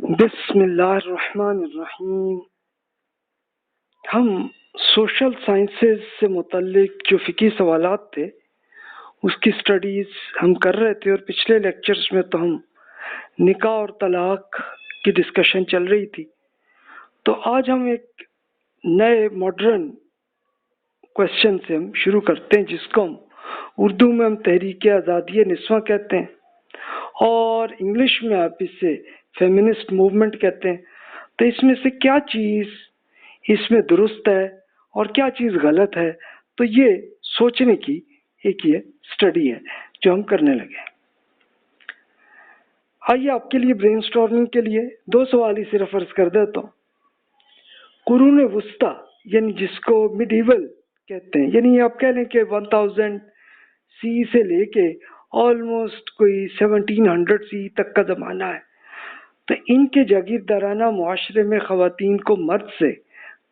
بسم اللہ الرحمن الرحیم۔ ہم سوشل سائنسز سے متعلق جو فقہی سوالات تھے اس کی سٹڈیز ہم کر رہے تھے، اور پچھلے لیکچرز میں تو ہم نکاح اور طلاق کی ڈسکشن چل رہی تھی۔ تو آج ہم ایک نئے ماڈرن کوشچن سے ہم شروع کرتے ہیں، جس کو ہم اردو میں تحریک آزادی نسواں کہتے ہیں، اور انگلش میں آپ اسے فیمنسٹ موومنٹ کہتے ہیں۔ تو اس میں سے کیا چیز اس میں درست ہے اور کیا چیز غلط ہے، تو یہ سوچنے کی ایک یہ سٹڈی ہے جو ہم کرنے لگے ہیں۔ آئیے آپ کے لیے برین سٹارمنگ کے لیے دو سوال ہی صرف عرض کر دیتا ہوں۔ قرون وسطیٰ یعنی جس کو مڈ ایول کہتے ہیں، یعنی آپ کہہ لیں کہ 1000 سی سے لے کے آلموسٹ کوئی 1700 سی تک کا زمانہ ہے۔ تو ان کے جاگیردارانہ معاشرے میں خواتین کو مرد سے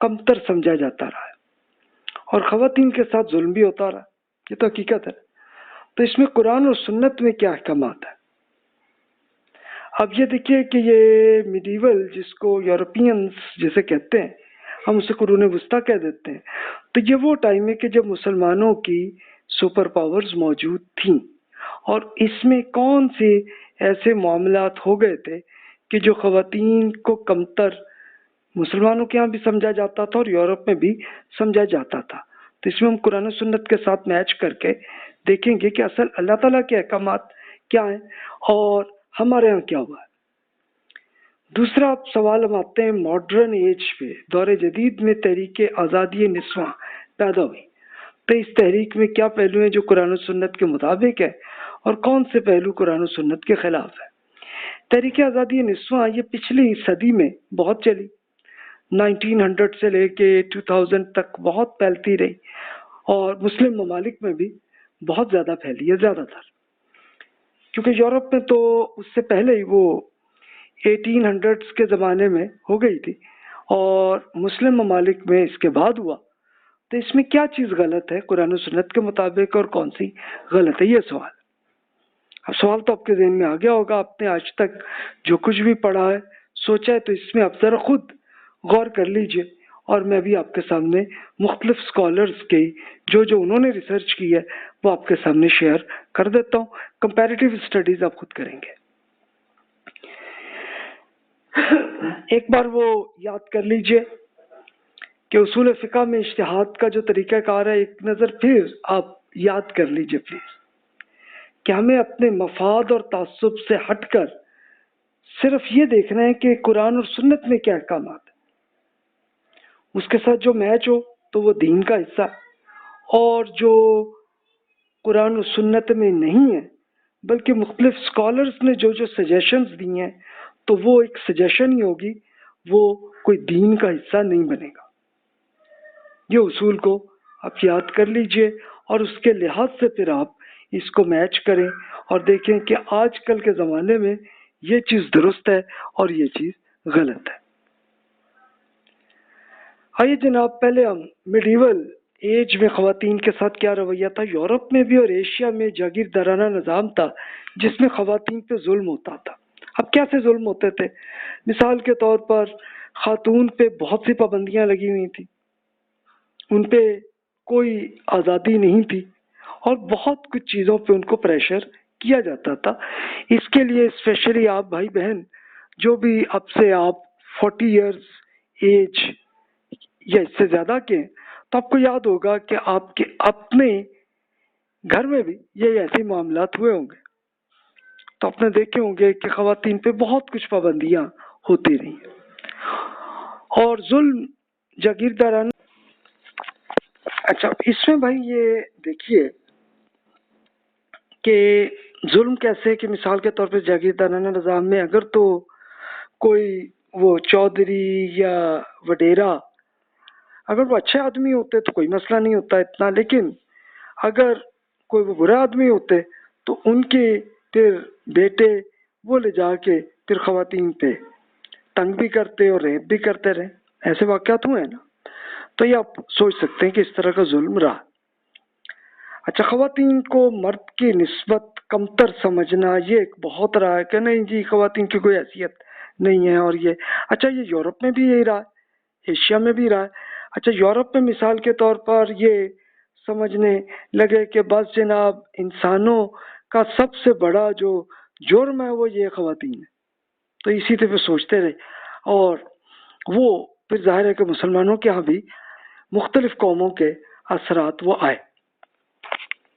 کمتر سمجھا جاتا رہا ہے، اور خواتین کے ساتھ ظلم بھی ہوتا رہا، یہ تو حقیقت ہے۔ تو اس میں قرآن اور سنت میں کیا احکامات ہیں؟ اب یہ دیکھیے کہ یہ میڈیول جس کو یورپینز جسے کہتے ہیں، ہم اسے قرون وسطیٰ کہہ دیتے ہیں۔ تو یہ وہ ٹائم ہے کہ جب مسلمانوں کی سپر پاورز موجود تھیں، اور اس میں کون سے ایسے معاملات ہو گئے تھے کہ جو خواتین کو کمتر مسلمانوں کے ہاں بھی سمجھا جاتا تھا اور یورپ میں بھی سمجھا جاتا تھا۔ تو اس میں ہم قرآن و سنت کے ساتھ میچ کر کے دیکھیں گے کہ اصل اللہ تعالیٰ کے احکامات کیا ہیں اور ہمارے ہاں کیا ہوا ہے۔ دوسرا سوال ہم آتے ہیں ماڈرن ایج پہ، دور جدید میں تحریک آزادی نسواں پیدا ہوئی۔ تو اس تحریک میں کیا پہلو ہیں جو قرآن و سنت کے مطابق ہے، اور کون سے پہلو قرآن و سنت کے خلاف ہے؟ تحریک آزادی نسواں یہ پچھلی صدی میں بہت چلی، 1900 سے لے کے 2000 تک بہت پھیلتی رہی، اور مسلم ممالک میں بھی بہت زیادہ پھیلی ہے، زیادہ تر، کیونکہ یورپ میں تو اس سے پہلے ہی وہ 1800 کے زمانے میں ہو گئی تھی، اور مسلم ممالک میں اس کے بعد ہوا۔ تو اس میں کیا چیز غلط ہے قرآن و سنت کے مطابق، اور کون سی غلط ہے، یہ سوال۔ اب سوال تو آپ کے ذہن میں آ گیا ہوگا، آپ نے آج تک جو کچھ بھی پڑھا ہے سوچا ہے، تو اس میں آپ ذرا خود غور کر لیجئے، اور میں بھی آپ کے سامنے مختلف اسکالرز کی جو انہوں نے ریسرچ کی ہے وہ آپ کے سامنے شیئر کر دیتا ہوں۔ کمپیریٹیو اسٹڈیز آپ خود کریں گے۔ ایک بار وہ یاد کر لیجئے کہ اصول فقہ میں اجتہاد کا جو طریقہ کار ہے، ایک نظر پھر آپ یاد کر لیجئے پلیز، کہ ہمیں اپنے مفاد اور تعصب سے ہٹ کر صرف یہ دیکھنا ہے کہ قرآن اور سنت میں کیا احکامات ہیں، اس کے ساتھ جو میچ ہو تو وہ دین کا حصہ ہے، اور جو قرآن و سنت میں نہیں ہے بلکہ مختلف اسکالرز نے جو سجیشنز دی ہیں، تو وہ ایک سجیشن ہی ہوگی، وہ کوئی دین کا حصہ نہیں بنے گا۔ یہ اصول کو آپ یاد کر لیجئے، اور اس کے لحاظ سے پھر آپ اس کو میچ کریں اور دیکھیں کہ آج کل کے زمانے میں یہ چیز درست ہے اور یہ چیز غلط ہے۔ آئیے جناب، پہلے ہم میڈیول ایج میں خواتین کے ساتھ کیا رویہ تھا۔ یورپ میں بھی اور ایشیا میں جاگیردارانہ نظام تھا جس میں خواتین پہ ظلم ہوتا تھا۔ اب کیسے ظلم ہوتے تھے؟ مثال کے طور پر خاتون پہ بہت سی پابندیاں لگی ہوئی تھیں، ان پہ کوئی آزادی نہیں تھی، اور بہت کچھ چیزوں پہ ان کو پریشر کیا جاتا تھا۔ اس کے لیے اسپیشلی آپ بھائی بہن جو بھی اب سے آپ 40 ایئرز ایج یا اس سے زیادہ کے ہیں، تو آپ کو یاد ہوگا کہ آپ کے اپنے گھر میں بھی یہ ایسے معاملات ہوئے ہوں گے، تو آپ نے دیکھے ہوں گے کہ خواتین پہ بہت کچھ پابندیاں ہوتی رہی ہیں، اور ظلم جاگیردارانہ۔ اچھا، اس میں بھائی یہ دیکھیے کہ ظلم کیسے، کہ مثال کے طور پہ جاگیردارانہ نظام میں اگر تو کوئی وہ چودھری یا وڈیرا اگر وہ اچھے آدمی ہوتے تو کوئی مسئلہ نہیں ہوتا اتنا، لیکن اگر کوئی وہ برے آدمی ہوتے تو ان کے پھر بیٹے وہ لے جا کے پھر خواتین پہ تنگ بھی کرتے اور ریپ بھی کرتے رہے، ایسے واقعات ہوئے ہیں نا۔ تو یہ آپ سوچ سکتے ہیں کہ اس طرح کا ظلم رہا۔ اچھا، خواتین کو مرد کی نسبت کمتر سمجھنا، یہ ایک بہت رہا ہے کہ نہیں جی خواتین کی کوئی حیثیت نہیں ہے اور یہ اچھا یہ یورپ میں بھی یہی رہا ہے، ایشیا میں بھی رہا ہے. اچھا یورپ میں مثال کے طور پر یہ سمجھنے لگے کہ بس جناب انسانوں کا سب سے بڑا جو جرم ہے وہ یہ خواتین ہے، تو اسی طرح سوچتے رہے. اور وہ پھر ظاہر ہے کہ مسلمانوں کے ہاں بھی مختلف قوموں کے اثرات وہ آئے.